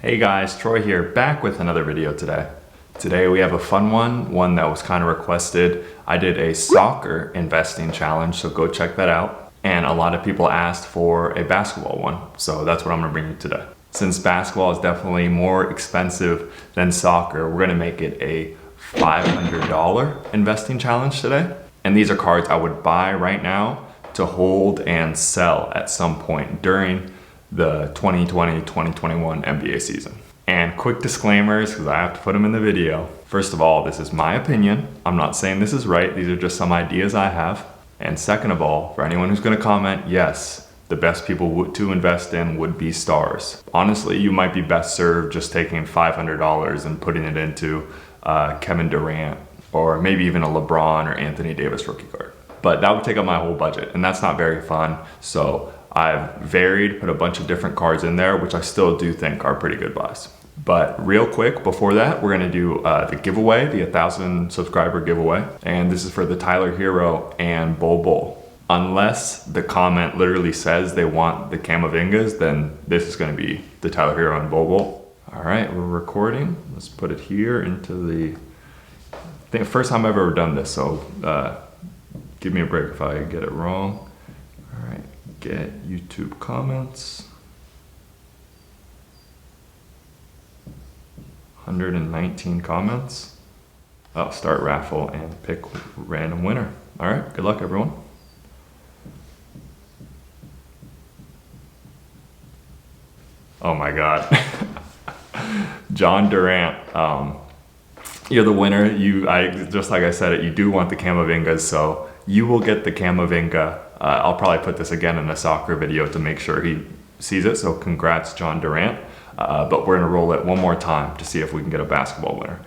Hey guys, Troy here, back with another video today. Today we have a fun one that was kind of requested. I did a soccer investing challenge, so go check that out. And a lot of people asked for a basketball one, so that's what I'm gonna bring you today. Since basketball is definitely more expensive than soccer, we're gonna make it a $500 investing challenge today. And these are cards I would buy right now to hold and sell at some point during the 2020-2021 NBA season. And quick disclaimers, because I have to put them in the video. First of all, this is my opinion. I'm not saying this is right. These are just some ideas I have. And second of all, for anyone who's gonna comment, yes, the best people to invest in would be stars. Honestly, you might be best served just taking $500 and putting it into Kevin Durant, or maybe even a LeBron or Anthony Davis rookie card. But that would take up my whole budget, and that's not very fun. So I've varied, put a bunch of different cards in there, which I still do think are pretty good buys. But real quick, before that, we're gonna do the giveaway, the 1,000 subscriber giveaway. And this is for the Tyler Hero and Bol. Unless the comment literally says they want the Camavingas, then this is gonna be the Tyler Hero and Bol. All right, we're recording. Let's put it here into the, I think first time I've ever done this, so give me a break if I get it wrong. All right. Get YouTube comments. 119 comments. I'll start raffle and pick random winner. All right, good luck everyone. Oh my God. John Durant, you're the winner. Just like I said, you do want the Camavingas, so you will get the Camavinga. I'll probably put this again in a soccer video to make sure he sees it, so congrats John Durant. But we're gonna roll it one more time to see if we can get a basketball winner.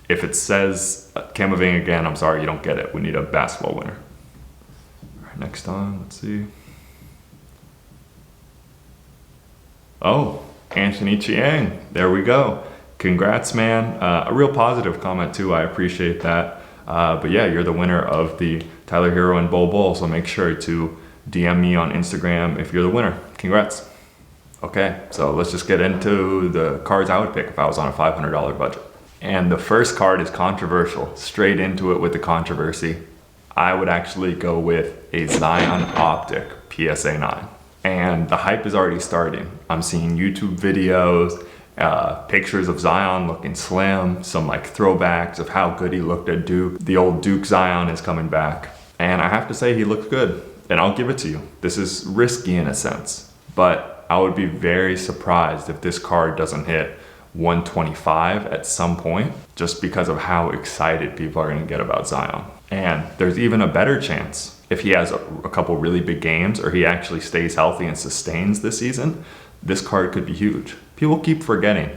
If it says Camavinga again, I'm sorry, you don't get it. We need a basketball winner. All right, next time, let's see. Oh, Anthony Chiang, there we go. Congrats, man. A real positive comment too, I appreciate that. But yeah, you're the winner of the Tyler Hero and Bol, so make sure to DM me on Instagram if you're the winner. Congrats. Okay, so let's just get into the cards I would pick if I was on a $500 budget. And the first card is controversial. Straight into it with the controversy. I would actually go with a Zion Optic PSA 9. And the hype is already starting. I'm seeing YouTube videos, pictures of Zion looking slim, some like throwbacks of how good he looked at Duke. The old Duke Zion is coming back. And I have to say he looks good, and I'll give it to you. This is risky in a sense, but I would be very surprised if this card doesn't hit 125 at some point, just because of how excited people are gonna get about Zion. And there's even a better chance if he has a couple really big games, or he actually stays healthy and sustains this season, this card could be huge. People keep forgetting.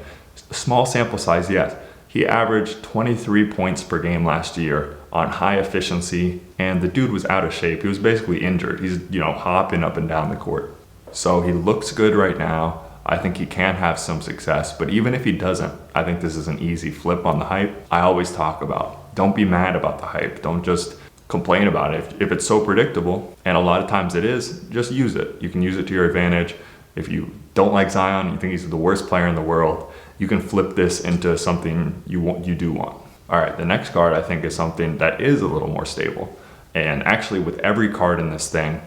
Small sample size, yes. He averaged 23 points per game last year on high efficiency, and the dude was out of shape. He was basically injured. He's, hopping up and down the court. So he looks good right now. I think he can have some success, but even if he doesn't, I think this is an easy flip on the hype. I always talk about, don't be mad about the hype. Don't just complain about it. If it's so predictable, and a lot of times it is, just use it. You can use it to your advantage. If you don't like Zion, you think he's the worst player in the world, you can flip this into something you do want. All right, the next card I think is something that is a little more stable. And actually with every card in this thing,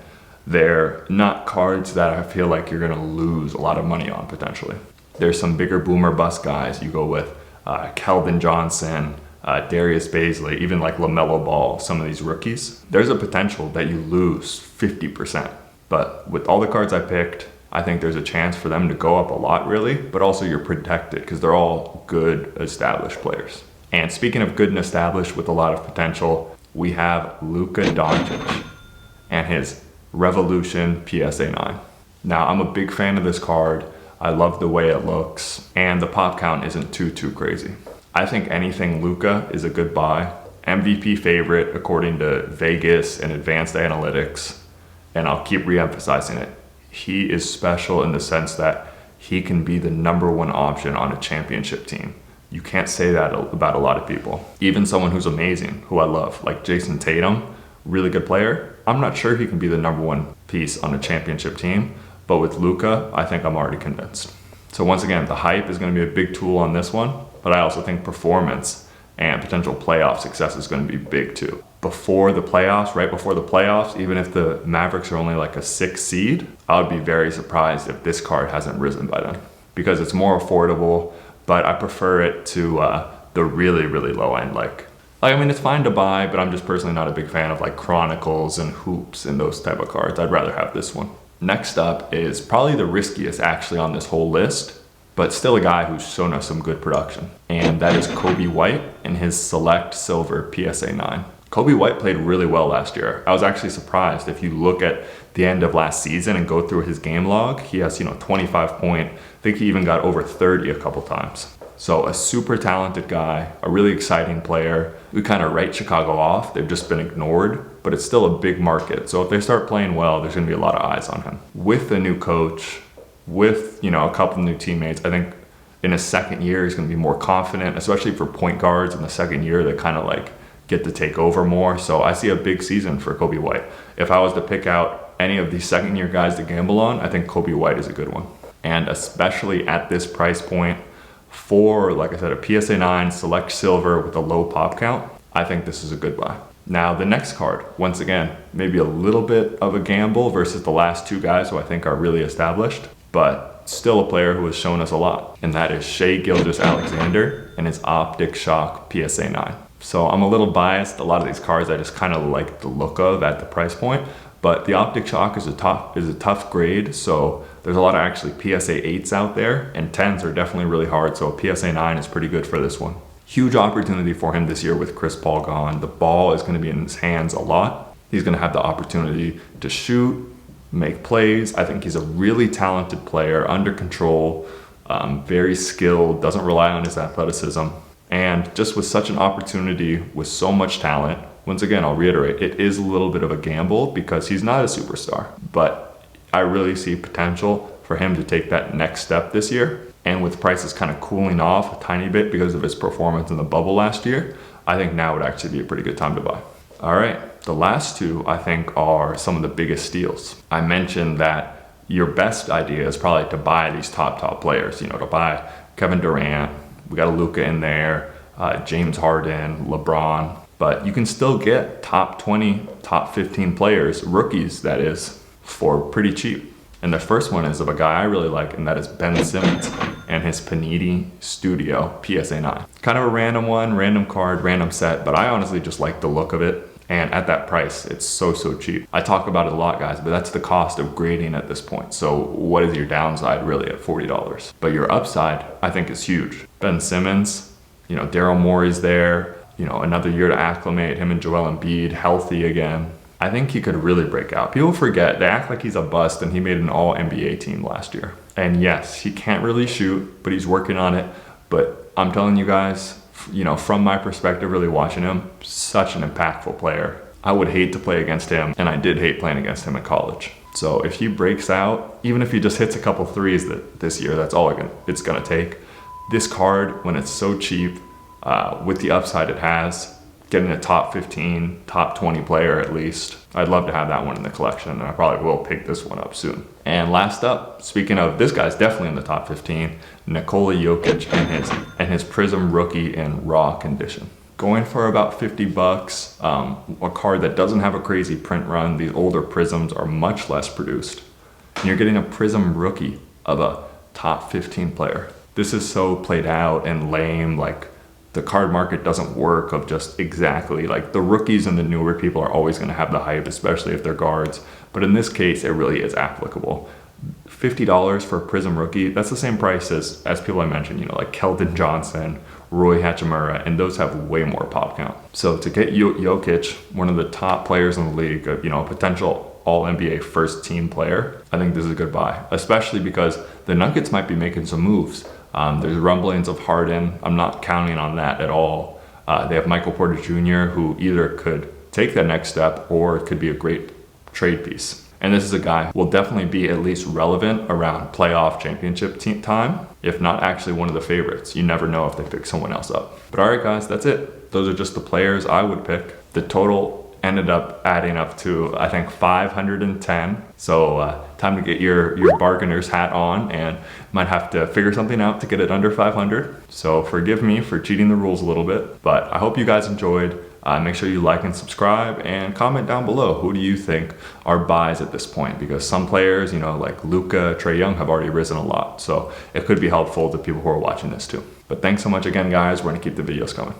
they're not cards that I feel like you're gonna lose a lot of money on potentially. There's some bigger boomer bust guys. You go with Keldon Johnson, Darius Bazley, even like LaMelo Ball, some of these rookies. There's a potential that you lose 50%. But with all the cards I picked, I think there's a chance for them to go up a lot really, but also you're protected because they're all good established players. And speaking of good and established with a lot of potential, we have Luka Doncic and his Revolution PSA 9. Now I'm a big fan of this card. I love the way it looks, and the pop count isn't too crazy. I think anything Luka is a good buy. MVP favorite according to Vegas and advanced analytics, and I'll keep re-emphasizing it. He is special in the sense that he can be the #1 option on a championship team. You can't say that about a lot of people. Even someone who's amazing, who I love, like Jason Tatum, really good player. I'm not sure he can be the #1 piece on a championship team, but with Luka, I think I'm already convinced. So once again, the hype is going to be a big tool on this one, but I also think performance and potential playoff success is going to be big too. Before the playoffs, right before the playoffs, even if the Mavericks are only like a 6 seed, I would be very surprised if this card hasn't risen by then, because it's more affordable, but I prefer it to the really, really low end. I mean, it's fine to buy, but I'm just personally not a big fan of like Chronicles and Hoops and those type of cards. I'd rather have this one. Next up is probably the riskiest actually on this whole list, but still a guy who's shown us some good production. And that is Kobe White in his Select Silver PSA 9. Kobe White played really well last year. I was actually surprised. If you look at the end of last season and go through his game log, he has, 25 point. I think he even got over 30 a couple times. So a super talented guy, a really exciting player. We kind of write Chicago off. They've just been ignored, but it's still a big market. So if they start playing well, there's going to be a lot of eyes on him. With a new coach, with, a couple new teammates, I think in his second year, he's going to be more confident, especially for point guards in the second year that kind of get to take over more. So I see a big season for Kobe White. If I was to pick out any of these second year guys to gamble on, I think Kobe White is a good one. And especially at this price point, for, like I said, a PSA 9 Select Silver with a low pop count, I think this is a good buy. Now the next card, once again, maybe a little bit of a gamble versus the last two guys who I think are really established, but still a player who has shown us a lot. And that is Shai Gilgeous-Alexander and his Optic Shock PSA 9. So I'm a little biased. A lot of these cards I just kind of like the look of at the price point, but the Optic Shock is a tough grade. So there's a lot of actually PSA 8s out there, and 10s are definitely really hard. So a PSA 9 is pretty good for this one. Huge opportunity for him this year with Chris Paul gone. The ball is going to be in his hands a lot. He's going to have the opportunity to shoot, make plays. I think he's a really talented player, under control, very skilled, doesn't rely on his athleticism. And just with such an opportunity, with so much talent, once again, I'll reiterate, it is a little bit of a gamble because he's not a superstar, but I really see potential for him to take that next step this year. And with prices kind of cooling off a tiny bit because of his performance in the bubble last year, I think now would actually be a pretty good time to buy. All right, the last two I think are some of the biggest steals. I mentioned that your best idea is probably to buy these top players, to buy Kevin Durant. We got a Luka in there, James Harden, LeBron, but you can still get top 20, top 15 players, rookies that is, for pretty cheap. And the first one is of a guy I really like, and that is Ben Simmons and his Panini Studio PSA 9. Kind of a random one, random card, random set, but I honestly just like the look of it. And at that price, it's so cheap. I talk about it a lot, guys, but that's the cost of grading at this point. So what is your downside really at $40? But your upside, I think, is huge. Ben Simmons, Daryl Morey's there, another year to acclimate, him and Joel Embiid healthy again. I think he could really break out. People forget, they act like he's a bust, and he made an all-NBA team last year. And yes, he can't really shoot, but he's working on it. But I'm telling you guys, from my perspective, really watching him, such an impactful player. I would hate to play against him, and I did hate playing against him in college. So if he breaks out, even if he just hits a couple threes this year, that's all it's gonna take. This card, when it's so cheap, with the upside it has, getting a top 15, top 20 player at least, I'd love to have that one in the collection, and I probably will pick this one up soon. And last up, speaking of, this guy's definitely in the top 15, Nikola Jokic and his Prism rookie in raw condition. Going for about $50, a card that doesn't have a crazy print run. These older Prisms are much less produced. And you're getting a Prism rookie of a top 15 player. This is so played out and lame, the card market doesn't work of just exactly, the rookies and the newer people are always gonna have the hype, especially if they're guards. But in this case, it really is applicable. $50 for a Prism rookie, that's the same price as people I mentioned, like Keldon Johnson, Roy Hachimura, and those have way more pop count. So to get Jokic, one of the top players in the league, a potential all-NBA first team player, I think this is a good buy, especially because the Nuggets might be making some moves. There's rumblings of Harden. I'm not counting on that at all. They have Michael Porter Jr., who either could take that next step or it could be a great trade piece. And this is a guy who will definitely be at least relevant around playoff championship team time, if not actually one of the favorites. You never know if they pick someone else up. But all right, guys, that's it. Those are just the players I would pick. The total ended up adding up to, I think, 510. So time to get your bargainer's hat on, and might have to figure something out to get it under 500. So forgive me for cheating the rules a little bit, but I hope you guys enjoyed. Make sure you like and subscribe, and comment down below, who do you think are buys at this point? Because some players, you know, like Luka, Trae Young, have already risen a lot. So it could be helpful to people who are watching this too. But thanks so much again, guys. We're gonna keep the videos coming.